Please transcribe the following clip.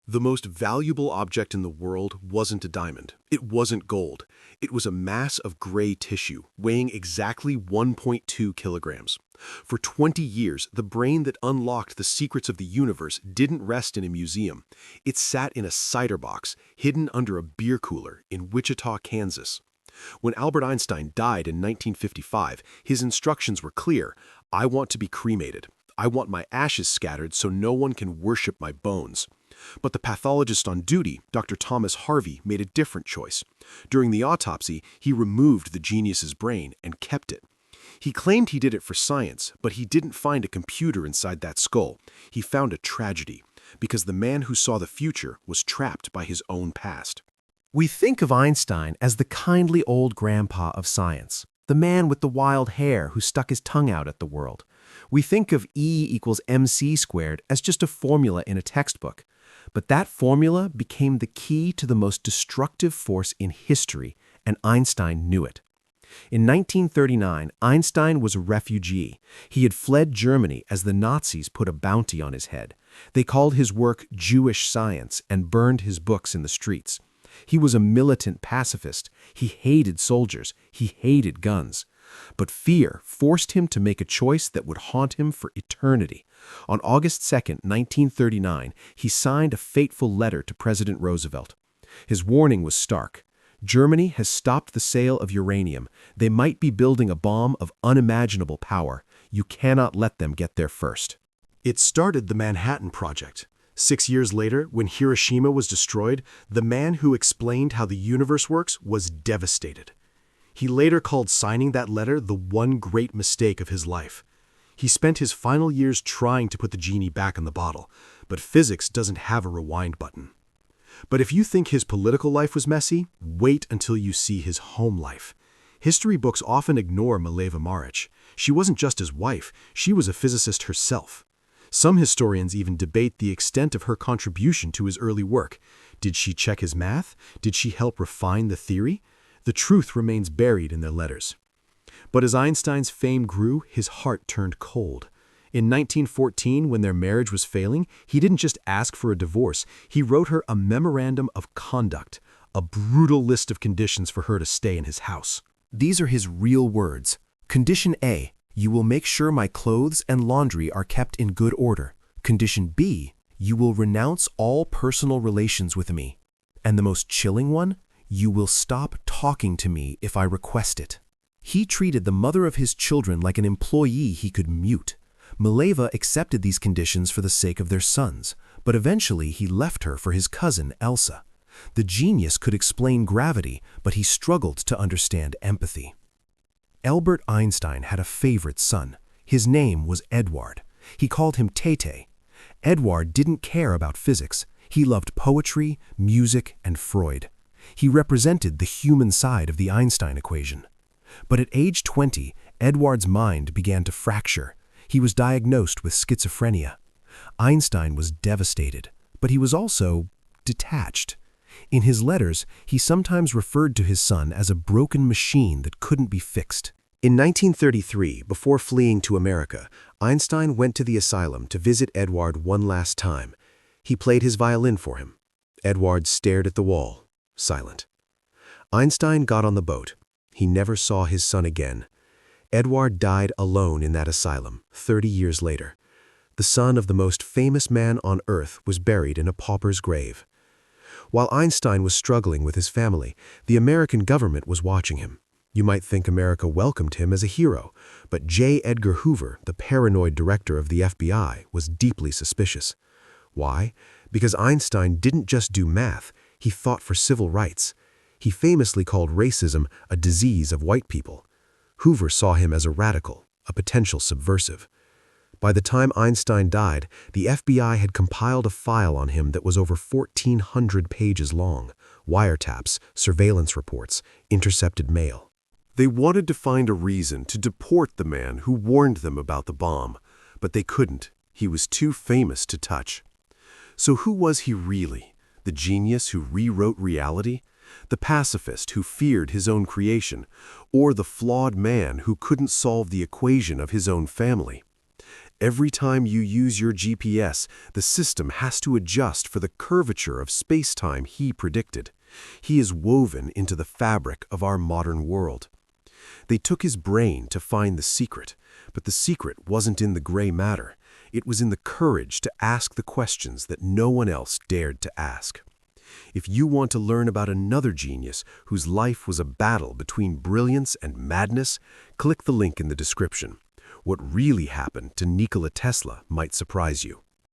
The most valuable object in the world wasn't a diamond. It wasn't gold. It was a mass of gray tissue, weighing exactly 1.2 kilograms. For 20 years, the brain that unlocked the secrets of the universe didn't rest in a museum. It sat in a cider box, hidden under a beer cooler in Wichita, Kansas. When Albert Einstein died in 1955, his instructions were clear. I want to be cremated. I want my ashes scattered so no one can worship my bones. But the pathologist on duty, Dr. Thomas Harvey, made a different choice. During the autopsy, he removed the genius's brain and kept it. He claimed he did it for science, but he didn't find a computer inside that skull. He found a tragedy, because the man who saw the future was trapped by his own past. We think of Einstein as the kindly old grandpa of science, the man with the wild hair who stuck his tongue out at the world. We think of E=mc² as just a formula in a textbook. But that formula became the key to the most destructive force in history, and Einstein knew it. In 1939, Einstein was a refugee. He had fled Germany as the Nazis put a bounty on his head. They called his work Jewish science and burned his books in the streets. He was a militant pacifist. He hated soldiers. He hated guns. But fear forced him to make a choice that would haunt him for eternity. On August 2, 1939, he signed a fateful letter to President Roosevelt. His warning was stark. Germany has stopped the sale of uranium. They might be building a bomb of unimaginable power. You cannot let them get there first. It started the Manhattan Project. 6 years later, when Hiroshima was destroyed, the man who explained how the universe works was devastated. He later called signing that letter the one great mistake of his life. He spent his final years trying to put the genie back in the bottle, but physics doesn't have a rewind button. But if you think his political life was messy, wait until you see his home life. History books often ignore Mileva Marić. She wasn't just his wife, she was a physicist herself. Some historians even debate the extent of her contribution to his early work. Did she check his math? Did she help refine the theory? The truth remains buried in their letters. But as Einstein's fame grew, his heart turned cold. In 1914, when their marriage was failing, he didn't just ask for a divorce. He wrote her a memorandum of conduct, a brutal list of conditions for her to stay in his house. These are his real words. Condition A, you will make sure my clothes and laundry are kept in good order. Condition B, you will renounce all personal relations with me. And the most chilling one, you will stop talking to me if I request it. He treated the mother of his children like an employee he could mute. Mileva accepted these conditions for the sake of their sons, but eventually he left her for his cousin, Elsa. The genius could explain gravity, but he struggled to understand empathy. Albert Einstein had a favorite son. His name was Eduard. He called him Tete. Eduard didn't care about physics. He loved poetry, music, and Freud. He represented the human side of the Einstein equation. But at age 20, Eduard's mind began to fracture. He was diagnosed with schizophrenia. Einstein was devastated, but he was also detached. In his letters, he sometimes referred to his son as a broken machine that couldn't be fixed. In 1933, before fleeing to America, Einstein went to the asylum to visit Eduard one last time. He played his violin for him. Eduard stared at the wall, silent. Einstein got on the boat. He never saw his son again. Eduard died alone in that asylum 30 years later. The son of the most famous man on earth was buried in a pauper's grave. While Einstein was struggling with his family, the American government was watching him. You might think America welcomed him as a hero, but J. Edgar Hoover, the paranoid director of the FBI, was deeply suspicious. Why? Because Einstein didn't just do math, he fought for civil rights. He famously called racism a disease of white people. Hoover saw him as a radical, a potential subversive. By the time Einstein died, the FBI had compiled a file on him that was over 1,400 pages long: wiretaps, surveillance reports, intercepted mail. They wanted to find a reason to deport the man who warned them about the bomb, but they couldn't. He was too famous to touch. So who was he really? The genius who rewrote reality? The pacifist who feared his own creation? Or the flawed man who couldn't solve the equation of his own family? Every time you use your GPS, the system has to adjust for the curvature of space-time he predicted. He is woven into the fabric of our modern world. They took his brain to find the secret, but the secret wasn't in the gray matter. It was in the courage to ask the questions that no one else dared to ask. If you want to learn about another genius whose life was a battle between brilliance and madness, click the link in the description. What really happened to Nikola Tesla might surprise you.